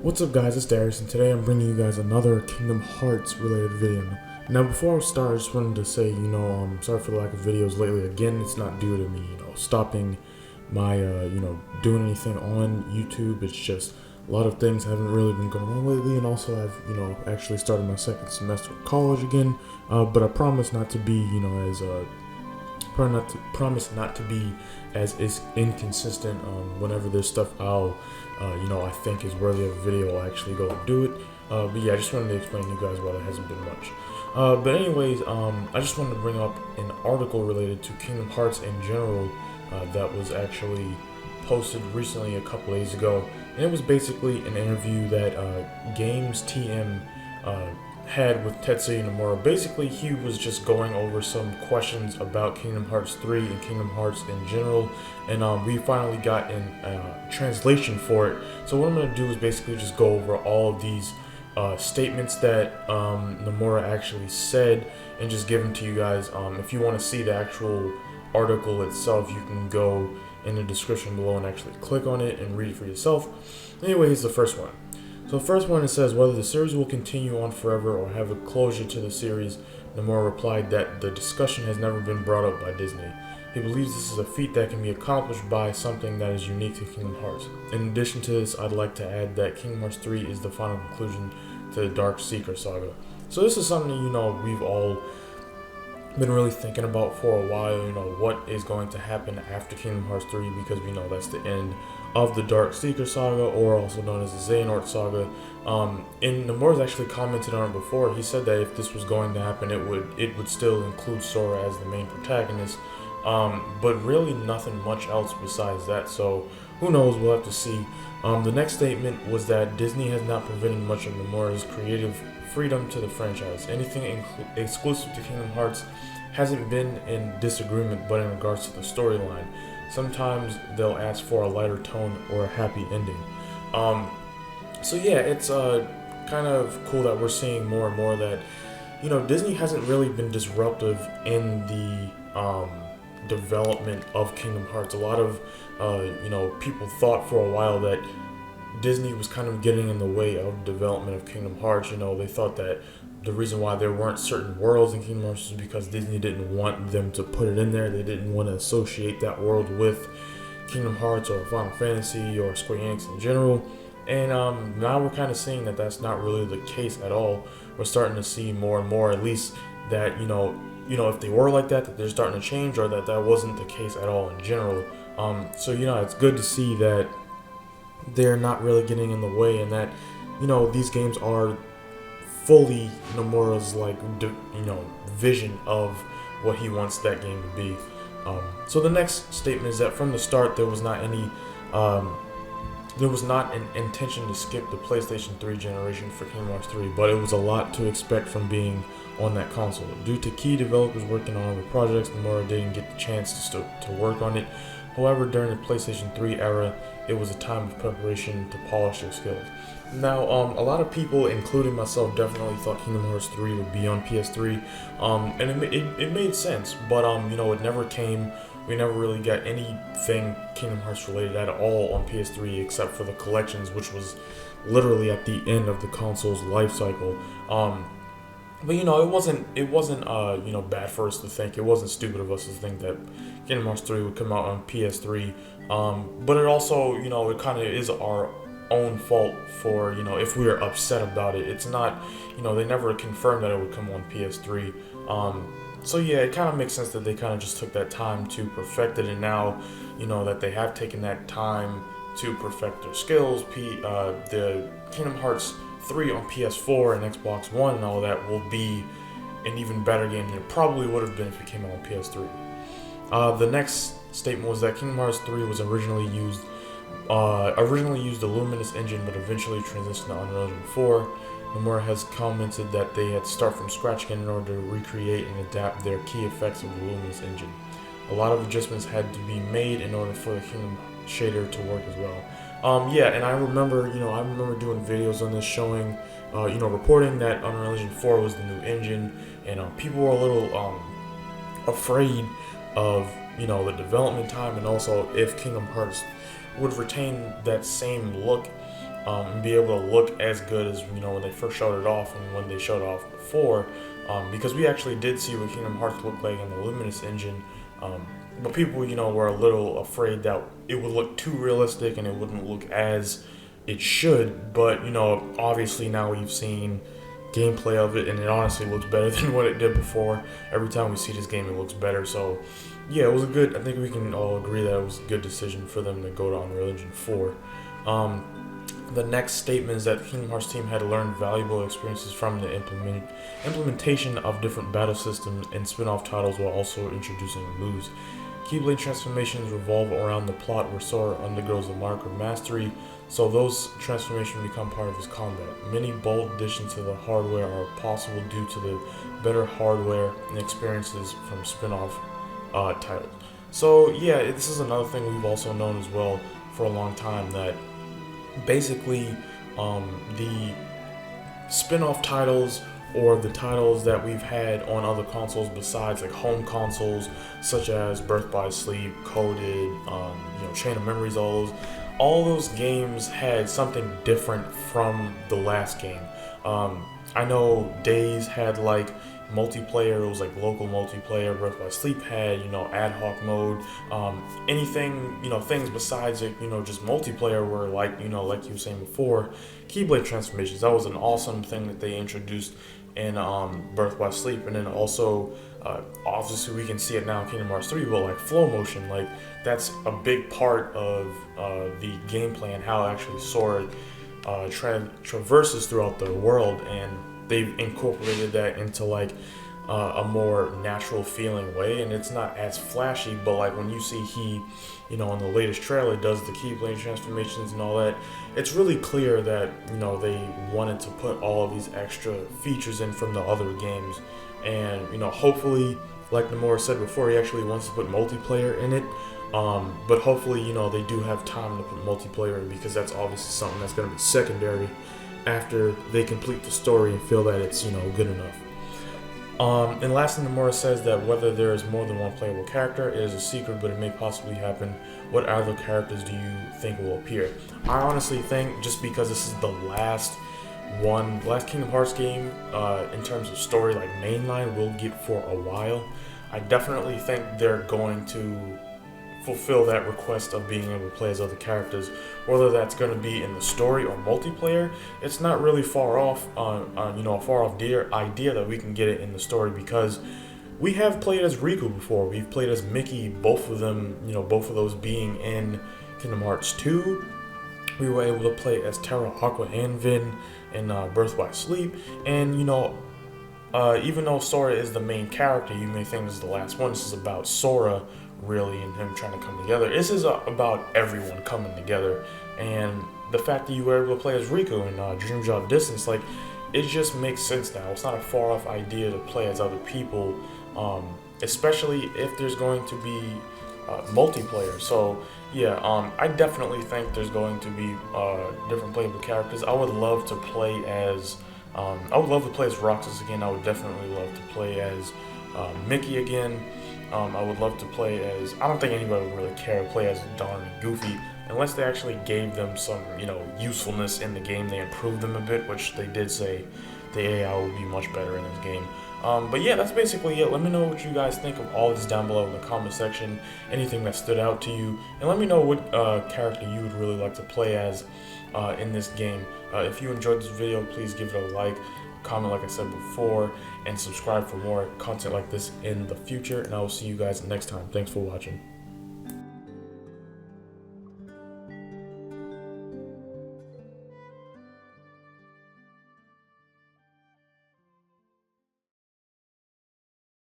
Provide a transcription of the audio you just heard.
What's up guys, it's Darius, and today I'm bringing you guys another Kingdom Hearts related video. Now before I start, I just wanted to say, sorry for the lack of videos lately. Again, it's not due to me, stopping my, doing anything on YouTube. It's just a lot of things haven't really been going on lately, and also I've, actually started my second semester of college again. But I promise not to be, promise not to be as is inconsistent. Whenever there's stuff I think is worthy of a video, I'll actually go and do it. But yeah, I just wanted to explain to you guys why there hasn't been much. But anyways, I just wanted to bring up an article related to Kingdom Hearts in general that was actually posted recently a couple days ago, and it was basically an interview that Games TM had with Tetsuya Nomura. Basically, he was just going over some questions about Kingdom Hearts 3 and Kingdom Hearts in general, and we finally got a translation for it. So what I'm going to do is basically just go over all of these statements that Nomura actually said and just give them to you guys. If you want to see the actual article itself, you can go in the description below and actually click on it and read it for yourself. Anyway, here's the first one. So the first one, it says, whether the series will continue on forever or have a closure to the series, Nomura replied that the discussion has never been brought up by Disney. He believes this is a feat that can be accomplished by something that is unique to Kingdom Hearts. In addition to this, I'd like to add that Kingdom Hearts 3 is the final conclusion to the Dark Seeker saga. So this is something, we've all been really thinking about for a while, what is going to happen after Kingdom Hearts 3, because we know that's the end of the Dark Seeker saga, or also known as the Xehanort saga. And Nomura's actually commented on it before. He said that if this was going to happen, it would still include Sora as the main protagonist, but really nothing much else besides that. So who knows? We'll have to see. The next statement was that Disney has not prevented much of Nomura's creative freedom to the franchise. Anything exclusive to Kingdom Hearts hasn't been in disagreement, but in regards to the storyline. Sometimes they'll ask for a lighter tone or a happy ending. So yeah, it's kind of cool that we're seeing more and more that, Disney hasn't really been disruptive in the development of Kingdom Hearts. A lot of, people thought for a while that Disney was kind of getting in the way of development of Kingdom Hearts. They thought that the reason why there weren't certain worlds in Kingdom Hearts was because Disney didn't want them to put it in there. They didn't want to associate that world with Kingdom Hearts or Final Fantasy or Square Enix in general. And now we're kind of seeing that that's not really the case at all. We're starting to see more and more, at least, that, if they were like that, that they're starting to change, or that that wasn't the case at all in general. So, it's good to see that they're not really getting in the way, and that, these games are fully Nomura's vision of what he wants that game to be. So the next statement is that from the start there was not an intention to skip the PlayStation 3 generation for Kingdom Hearts 3, but it was a lot to expect from being on that console. Due to key developers working on other projects, Nomura didn't get the chance to work on it. However, during the PlayStation 3 era, it was a time of preparation to polish their skills. Now, a lot of people, including myself, definitely thought Kingdom Hearts 3 would be on PS3, and it made sense, but it never came. We never really got anything Kingdom Hearts related at all on PS3 except for the collections, which was literally at the end of the console's life cycle. But it wasn't bad for us to think. It wasn't stupid of us to think that Kingdom Hearts 3 would come out on PS3. But it also, it kind of is our own fault for, if we are upset about it. It's not, they never confirmed that it would come on PS3. So yeah, it kind of makes sense that they kind of just took that time to perfect it, and now, that they have taken that time to perfect their skills, the Kingdom Hearts 3 on PS4 and Xbox One and all that will be an even better game than it probably would have been if it came out on PS3. The next statement was that Kingdom Hearts 3 was originally used the Luminous engine, but eventually transitioned to Unreal Engine 4. Nomura has commented that they had to start from scratch again in order to recreate and adapt their key effects of the Luminous engine. A lot of adjustments had to be made in order for the Kingdom shader to work as well. Yeah, and I remember doing videos on this showing, reporting that Unreal Engine 4 was the new engine, and people were a little afraid of, the development time, and also if Kingdom Hearts would retain that same look and be able to look as good as when they first showed it off and when they showed it off before, because we actually did see what Kingdom Hearts looked like in the Luminous engine, but people were a little afraid that it would look too realistic and it wouldn't look as it should. But obviously now we've seen gameplay of it, and it honestly looks better than what it did before. Every time we see this game, it looks better. So yeah, it was I think we can all agree that it was a good decision for them to go to Unreal Engine 4. The next statement is that the Kingdom Hearts team had learned valuable experiences from the implementation of different battle systems and spin-off titles while also introducing moves. Keyblade transformations revolve around the plot where Sora undergoes the mark of mastery, so those transformations become part of his combat. Many bold additions to the hardware are possible due to the better hardware and experiences from spin-off titles. So yeah, this is another thing we've also known as well for a long time, that basically the spin-off titles or the titles that we've had on other consoles besides like home consoles such as Birth by Sleep, Coded, Chain of Memories, all those games had something different from the last game. I know Days had like multiplayer, it was like local multiplayer. Birth by Sleep had ad hoc mode. Anything things besides it, just multiplayer were like like you were saying before, Keyblade transformations. That was an awesome thing that they introduced in Birth by Sleep. And then also obviously we can see it now in Kingdom Hearts 3, but like flow motion, like that's a big part of the gameplay and how actually Sora traverses throughout the world, and they've incorporated that into like a more natural feeling way, and it's not as flashy, but like when you see he in the latest trailer does the Keyblade transformations and all that, it's really clear that they wanted to put all of these extra features in from the other games. And hopefully, like Nomura said before, he actually wants to put multiplayer in it, but hopefully they do have time to put multiplayer in, because that's obviously something that's going to be secondary after they complete the story and feel that it's good enough. And lastly, Nomura says that whether there is more than one playable character, it is a secret, but it may possibly happen. What other characters do you think will appear? I honestly think, just because this is the last Kingdom Hearts game in terms of story, like mainline, we'll get for a while, I definitely think they're going to fulfill that request of being able to play as other characters. Whether that's going to be in the story or multiplayer, it's not really far off a far off idea that we can get it in the story, because we have played as Riku before, we've played as Mickey, both of them, both of those being in Kingdom Hearts 2. We were able to play as Terra, Aqua, and Vin in Birth by Sleep, and even though Sora is the main character, you may think this is the last one. This is about Sora, really, and him trying to come together. This is about everyone coming together, and the fact that you were able to play as Riku in Dream Drop Distance, like, it just makes sense now. It's not a far off idea to play as other people, especially if there's going to be multiplayer. So yeah, I definitely think there's going to be different playable characters. I would love to play as Roxas again. I would definitely love to play as Mickey again. I would love to play as, I don't think anybody would really care to play as Donald and Goofy, unless they actually gave them some, usefulness in the game. They improved them a bit, which they did say the AI will be much better in this game. But yeah, that's basically it. Let me know what you guys think of all this down below in the comment section, anything that stood out to you, and let me know what character you would really like to play as in this game. If you enjoyed this video, please give it a like, comment like I said before, and subscribe for more content like this in the future, and I will see you guys next time. Thanks for watching.